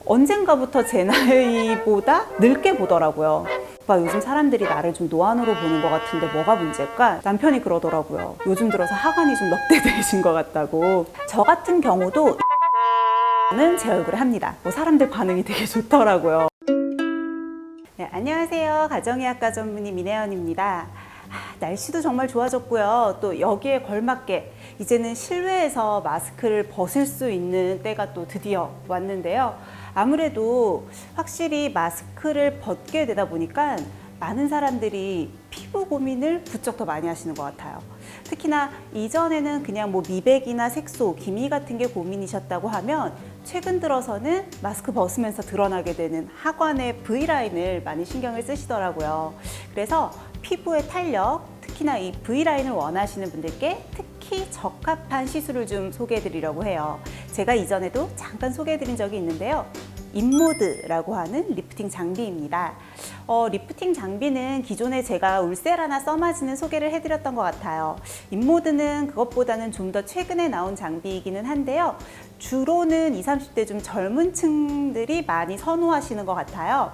언젠가부터 제 나이보다 늙게 보더라고요. 오빠, 요즘 사람들이 나를 좀 노안으로 보는 것 같은데 뭐가 문제일까? 남편이 그러더라고요. 요즘 들어서 하관이 좀 넉대되신 것 같다고. 저 같은 경우도 는 제 얼굴에 합니다. 사람들 반응이 되게 좋더라고요. 네, 안녕하세요. 가정의학과 전문의 민혜연입니다. 날씨도 정말 좋아졌고요. 또 여기에 걸맞게 이제는 실외에서 마스크를 벗을 수 있는 때가 또 드디어 왔는데요. 아무래도 확실히 마스크를 벗게 되다 보니까 많은 사람들이 피부 고민을 부쩍 더 많이 하시는 것 같아요. 특히나 이전에는 그냥 미백이나 색소, 기미 같은 게 고민이셨다고 하면 최근 들어서는 마스크 벗으면서 드러나게 되는 하관의 V라인을 많이 신경을 쓰시더라고요. 그래서 피부의 탄력, 특히나 이 V라인을 원하시는 분들께 특히 적합한 시술을 좀 소개해 드리려고 해요. 제가 이전에도 잠깐 소개해 드린 적이 있는데요. 인모드라고 하는 리프팅 장비입니다. 리프팅 장비는 기존에 제가 울세라나 써마지는 소개를 해드렸던 것 같아요. 인모드는 그것보다는 좀 더 최근에 나온 장비이기는 한데요. 주로는 20, 30대 좀 젊은 층들이 많이 선호하시는 것 같아요.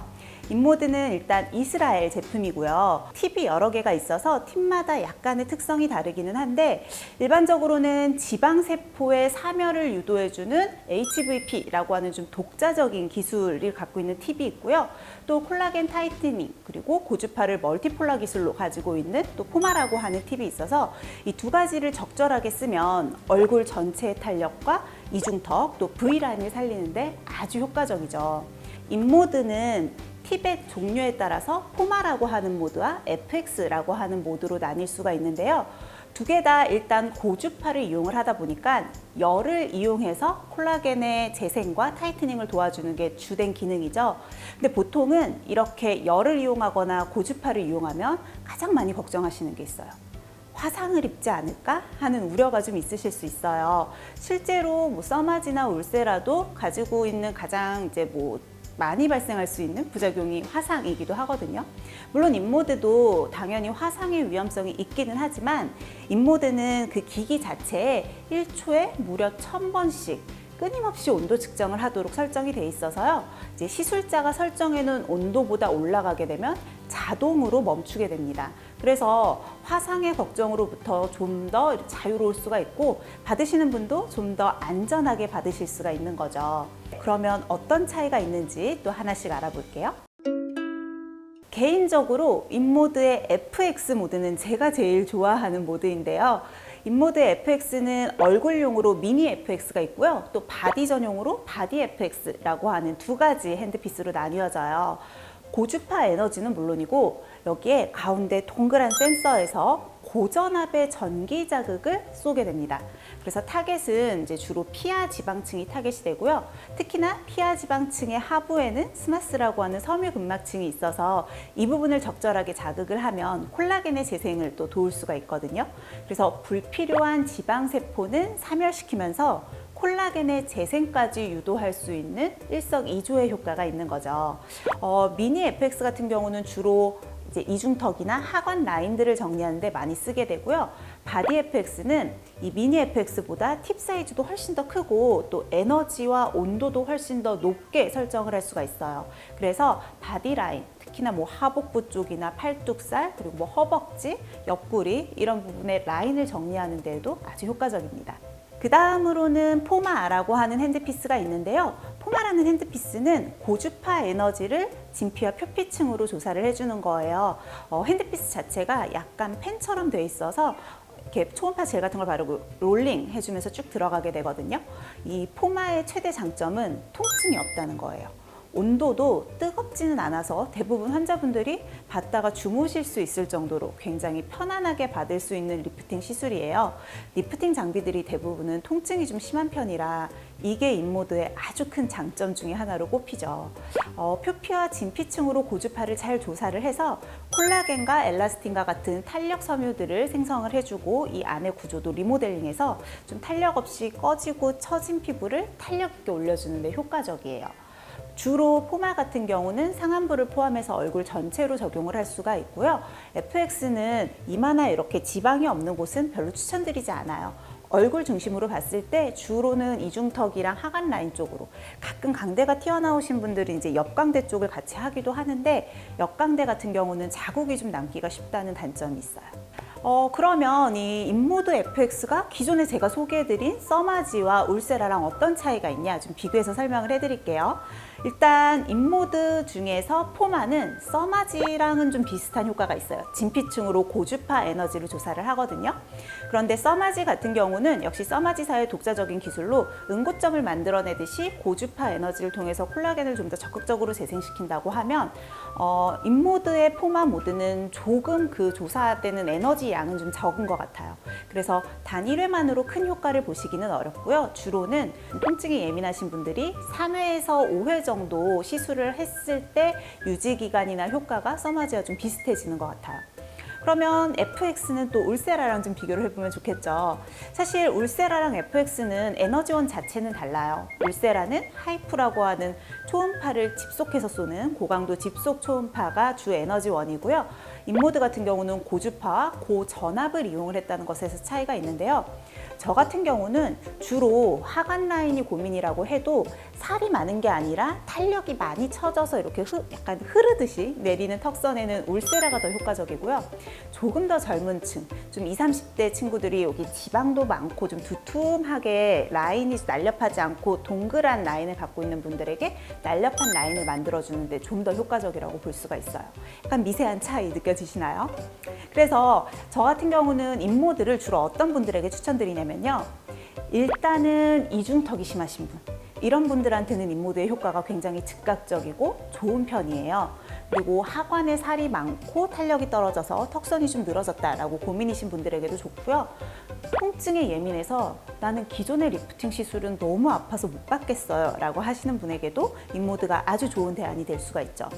인모드는 일단 이스라엘 제품이고요. 팁이 여러 개가 있어서 팁마다 약간의 특성이 다르기는 한데 일반적으로는 지방세포의 사멸을 유도해주는 HVP라고 하는 좀 독자적인 기술을 갖고 있는 팁이 있고요. 또 콜라겐 타이트닝 그리고 고주파를 멀티폴라 기술로 가지고 있는 또 포마라고 하는 팁이 있어서 이 두 가지를 적절하게 쓰면 얼굴 전체의 탄력과 이중턱 또 V라인을 살리는데 아주 효과적이죠. 인모드는 팁의 종류에 따라서 포마라고 하는 모드와 FX라고 하는 모드로 나뉠 수가 있는데요. 두 개 다 일단 고주파를 이용을 하다 보니까 열을 이용해서 콜라겐의 재생과 타이트닝을 도와주는 게 주된 기능이죠. 근데 보통은 이렇게 열을 이용하거나 고주파를 이용하면 가장 많이 걱정하시는 게 있어요. 화상을 입지 않을까 하는 우려가 좀 있으실 수 있어요. 실제로 써마지나 울세라도 가지고 있는 가장 많이 발생할 수 있는 부작용이 화상이기도 하거든요. 물론 인모드도 당연히 화상의 위험성이 있기는 하지만 인모드는 그 기기 자체에 1초에 무려 1000번씩 끊임없이 온도 측정을 하도록 설정이 돼 있어서요. 이제 시술자가 설정해 놓은 온도보다 올라가게 되면 자동으로 멈추게 됩니다. 그래서 화상의 걱정으로부터 좀 더 자유로울 수가 있고 받으시는 분도 좀 더 안전하게 받으실 수가 있는 거죠. 그러면 어떤 차이가 있는지 또 하나씩 알아볼게요. 개인적으로 인모드의 FX 모드는 제가 제일 좋아하는 모드인데요. 인모드의 FX는 얼굴용으로 미니 FX가 있고요. 또 바디 전용으로 바디 FX라고 하는 두 가지 핸드피스로 나뉘어져요. 고주파 에너지는 물론이고 여기에 가운데 동그란 센서에서 고전압의 전기 자극을 쏘게 됩니다. 그래서 타겟은 이제 주로 피하 지방층이 타겟이 되고요. 특히나 피하 지방층의 하부에는 스마스라고 하는 섬유근막층이 있어서 이 부분을 적절하게 자극을 하면 콜라겐의 재생을 또 도울 수가 있거든요. 그래서 불필요한 지방세포는 사멸시키면서 콜라겐의 재생까지 유도할 수 있는 일석이조의 효과가 있는 거죠. 미니 FX 같은 경우는 주로 이제 이중턱이나 하관 라인들을 정리하는 데 많이 쓰게 되고요. 바디 FX는 이 미니 FX보다 팁 사이즈도 훨씬 더 크고 또 에너지와 온도도 훨씬 더 높게 설정을 할 수가 있어요. 그래서 바디 라인, 특히나 하복부 쪽이나 팔뚝살, 그리고 허벅지, 옆구리 이런 부분의 라인을 정리하는 데에도 아주 효과적입니다. 그 다음으로는 포마라고 하는 핸드피스가 있는데요. 포마라는 핸드피스는 고주파 에너지를 진피와 표피층으로 조사를 해주는 거예요. 핸드피스 자체가 약간 펜처럼 돼 있어서 이렇게 초음파 젤 같은 걸 바르고 롤링 해주면서 쭉 들어가게 되거든요. 이 포마의 최대 장점은 통증이 없다는 거예요. 온도도 뜨겁지는 않아서 대부분 환자분들이 받다가 주무실 수 있을 정도로 굉장히 편안하게 받을 수 있는 리프팅 시술이에요. 리프팅 장비들이 대부분은 통증이 좀 심한 편이라 이게 인모드의 아주 큰 장점 중에 하나로 꼽히죠. 표피와 진피층으로 고주파를 잘 조사를 해서 콜라겐과 엘라스틴과 같은 탄력 섬유들을 생성을 해주고 이 안의 구조도 리모델링해서 좀 탄력 없이 꺼지고 처진 피부를 탄력 있게 올려주는 데 효과적이에요. 주로 포마 같은 경우는 상안부를 포함해서 얼굴 전체로 적용을 할 수가 있고요. FX는 이마나 이렇게 지방이 없는 곳은 별로 추천드리지 않아요. 얼굴 중심으로 봤을 때 주로는 이중턱이랑 하관 라인 쪽으로, 가끔 광대가 튀어나오신 분들은 이제 옆광대 쪽을 같이 하기도 하는데 옆광대 같은 경우는 자국이 좀 남기가 쉽다는 단점이 있어요. 그러면 이 인모드 FX가 기존에 제가 소개해드린 써마지와 울세라랑 어떤 차이가 있냐 좀 비교해서 설명을 해드릴게요. 일단 인모드 중에서 포마는 써마지랑은 좀 비슷한 효과가 있어요. 진피층으로 고주파 에너지를 조사를 하거든요. 그런데 써마지 같은 경우는 역시 써마지사의 독자적인 기술로 응고점을 만들어내듯이 고주파 에너지를 통해서 콜라겐을 좀 더 적극적으로 재생시킨다고 하면 인모드의 포마 모드는 조금 그 조사되는 에너지 양은 좀 적은 것 같아요. 그래서 단 1회만으로 큰 효과를 보시기는 어렵고요. 주로는 통증이 예민하신 분들이 3회에서 5회 정도 시술을 했을 때 유지 기간이나 효과가 써마지와 좀 비슷해지는 것 같아요. 그러면 FX는 또 울세라랑 좀 비교를 해보면 좋겠죠. 사실 울세라랑 FX는 에너지원 자체는 달라요. 울세라는 하이프라고 하는 초음파를 집속해서 쏘는 고강도 집속 초음파가 주 에너지원이고요. 인모드 같은 경우는 고주파와 고전압을 이용을 했다는 것에서 차이가 있는데요. 저 같은 경우는 주로 하관 라인이 고민이라고 해도 살이 많은 게 아니라 탄력이 많이 처져서 이렇게 약간 흐르듯이 내리는 턱선에는 울세라가 더 효과적이고요. 조금 더 젊은 층, 좀 20, 30대 친구들이 여기 지방도 많고 좀 두툼하게 라인이 날렵하지 않고 동그란 라인을 갖고 있는 분들에게 날렵한 라인을 만들어주는데 좀 더 효과적이라고 볼 수가 있어요. 약간 미세한 차이 느껴지시나요? 그래서 저 같은 경우는 인모드를 주로 어떤 분들에게 추천드리냐면요. 일단은 이중턱이 심하신 분, 이런 분들한테는 인모드의 효과가 굉장히 즉각적이고 좋은 편이에요. 그리고 하관에 살이 많고 탄력이 떨어져서 턱선이 좀 늘어졌다라고 고민이신 분들에게도 좋고요. 통증에 예민해서 나는 기존의 리프팅 시술은 너무 아파서 못 받겠어요 라고 하시는 분에게도 인모드가 아주 좋은 대안이 될 수가 있죠.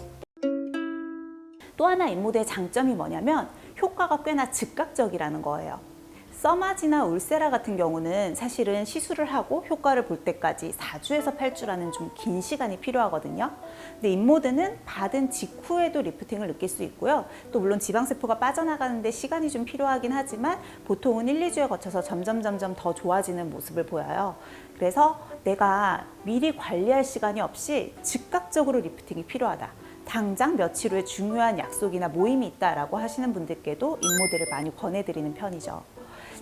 또 하나 인모드의 장점이 뭐냐면 효과가 꽤나 즉각적이라는 거예요. 써마지나 울세라 같은 경우는 사실은 시술을 하고 효과를 볼 때까지 4주에서 8주라는 좀 긴 시간이 필요하거든요. 근데 인모드는 받은 직후에도 리프팅을 느낄 수 있고요. 또 물론 지방세포가 빠져나가는데 시간이 좀 필요하긴 하지만 보통은 1, 2주에 거쳐서 점점 더 좋아지는 모습을 보여요. 그래서 내가 미리 관리할 시간이 없이 즉각적으로 리프팅이 필요하다. 당장 며칠 후에 중요한 약속이나 모임이 있다라고 하시는 분들께도 인모드를 많이 권해드리는 편이죠.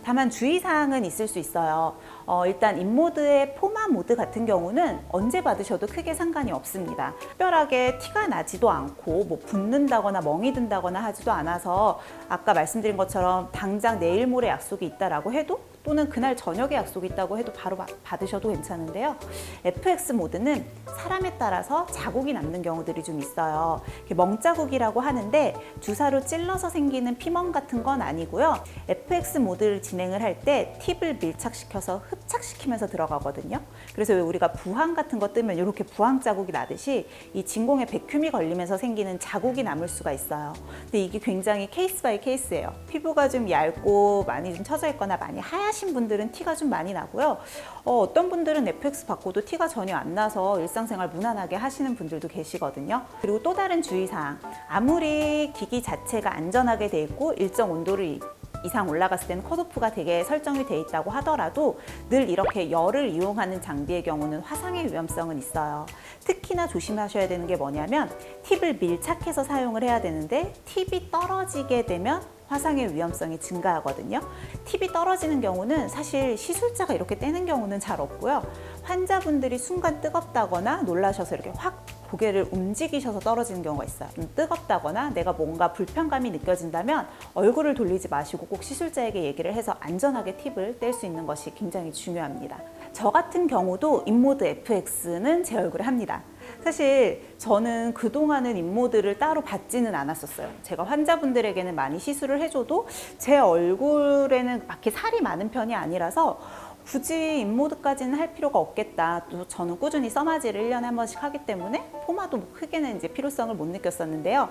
다만 주의사항은 있을 수 있어요. 일단 인모드의 포마 모드 같은 경우는 언제 받으셔도 크게 상관이 없습니다. 특별하게 티가 나지도 않고 뭐 붓는다거나 멍이 든다거나 하지도 않아서 아까 말씀드린 것처럼 당장 내일 모레 약속이 있다라고 해도 또는 그날 저녁에 약속이 있다고 해도 바로 받으셔도 괜찮은데요. FX 모드는 사람에 따라서 자국이 남는 경우들이 좀 있어요. 멍자국이라고 하는데 주사로 찔러서 생기는 피멍 같은 건 아니고요. FX 모드를 진행을 할 때 팁을 밀착시켜서 흡착시키면서 들어가거든요. 그래서 왜 우리가 부항 같은 거 뜨면 이렇게 부항 자국이 나듯이 이 진공에 백큐미 걸리면서 생기는 자국이 남을 수가 있어요. 근데 이게 굉장히 케이스 바이 케이스예요. 피부가 좀 얇고 많이 좀 처져 있거나 많이 하신 분들은 티가 좀 많이 나고요. 어떤 분들은 FX 받고도 티가 전혀 안 나서 일상생활 무난하게 하시는 분들도 계시거든요. 그리고 또 다른 주의사항, 아무리 기기 자체가 안전하게 돼 있고 일정 온도를 이상 올라갔을 때는 컷오프가 되게 설정이 돼 있다고 하더라도 늘 이렇게 열을 이용하는 장비의 경우는 화상의 위험성은 있어요. 특히나 조심하셔야 되는 게 뭐냐면 팁을 밀착해서 사용을 해야 되는데 팁이 떨어지게 되면 화상의 위험성이 증가하거든요. 팁이 떨어지는 경우는 사실 시술자가 이렇게 떼는 경우는 잘 없고요. 환자분들이 순간 뜨겁다거나 놀라셔서 이렇게 확 고개를 움직이셔서 떨어지는 경우가 있어요. 뜨겁다거나 내가 뭔가 불편감이 느껴진다면 얼굴을 돌리지 마시고 꼭 시술자에게 얘기를 해서 안전하게 팁을 뗄 수 있는 것이 굉장히 중요합니다. 저 같은 경우도 인모드 FX는 제 얼굴에 합니다. 사실 저는 그동안은 인모드를 따로 받지는 않았었어요. 제가 환자분들에게는 많이 시술을 해줘도 제 얼굴에는 그렇게 살이 많은 편이 아니라서 굳이 인모드까지는 할 필요가 없겠다. 또 저는 꾸준히 써마지를 1년에 한 번씩 하기 때문에 포마도 뭐 크게는 이제 필요성을 못 느꼈었는데요.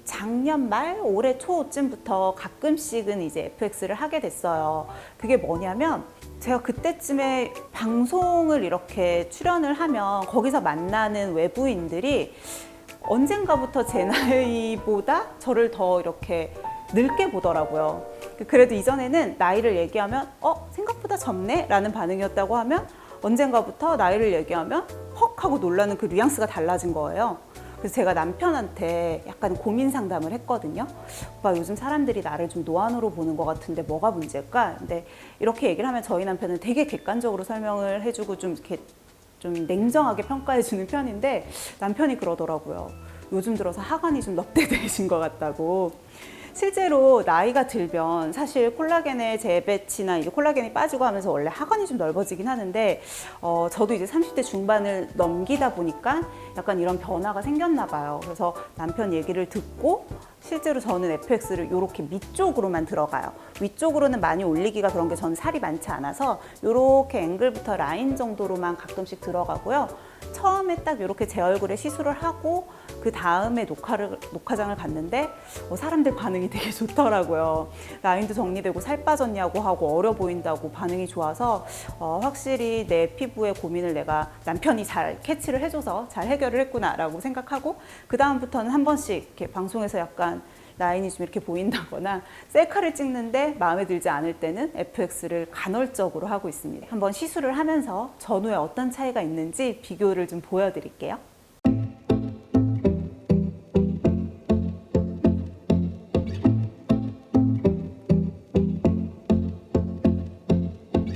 작년 말 올해 초쯤부터 가끔씩은 이제 FX를 하게 됐어요. 그게 뭐냐면 제가 그때쯤에 방송을 이렇게 출연을 하면 거기서 만나는 외부인들이 언젠가부터 제 나이보다 저를 더 이렇게 늙게 보더라고요. 그래도 이전에는 나이를 얘기하면 생각보다 젊네? 라는 반응이었다고 하면 언젠가부터 나이를 얘기하면 헉 하고 놀라는 그 뉘앙스가 달라진 거예요. 그래서 제가 남편한테 약간 고민 상담을 했거든요. 오빠 요즘 사람들이 나를 좀 노안으로 보는 것 같은데 뭐가 문제일까? 근데 이렇게 얘기를 하면 저희 남편은 되게 객관적으로 설명을 해주고 좀 이렇게 좀 냉정하게 평가해주는 편인데 남편이 그러더라고요. 요즘 들어서 하관이 좀 넙대대해진 것 같다고. 실제로 나이가 들면 사실 콜라겐의 재배치나 이제 콜라겐이 빠지고 하면서 원래 하관이 좀 넓어지긴 하는데 저도 이제 30대 중반을 넘기다 보니까 약간 이런 변화가 생겼나 봐요. 그래서 남편 얘기를 듣고 실제로 저는 FX를 이렇게 밑쪽으로만 들어가요. 위쪽으로는 많이 올리기가 그런 게 저는 살이 많지 않아서 이렇게 앵글부터 라인 정도로만 가끔씩 들어가고요. 처음에 딱 이렇게 제 얼굴에 시술을 하고 그 다음에 녹화장을 갔는데 사람들 반응이 되게 좋더라고요. 라인도 정리되고 살 빠졌냐고 하고 어려 보인다고 반응이 좋아서 확실히 내 피부의 고민을 내가 남편이 잘 캐치를 해줘서 잘 해결을 했구나라고 생각하고 그 다음부터는 한 번씩 이렇게 방송에서 약간 라인이 좀 이렇게 보인다거나 셀카를 찍는데 마음에 들지 않을 때는 FX를 간헐적으로 하고 있습니다. 한번 시술을 하면서 전후에 어떤 차이가 있는지 비교를 좀 보여드릴게요.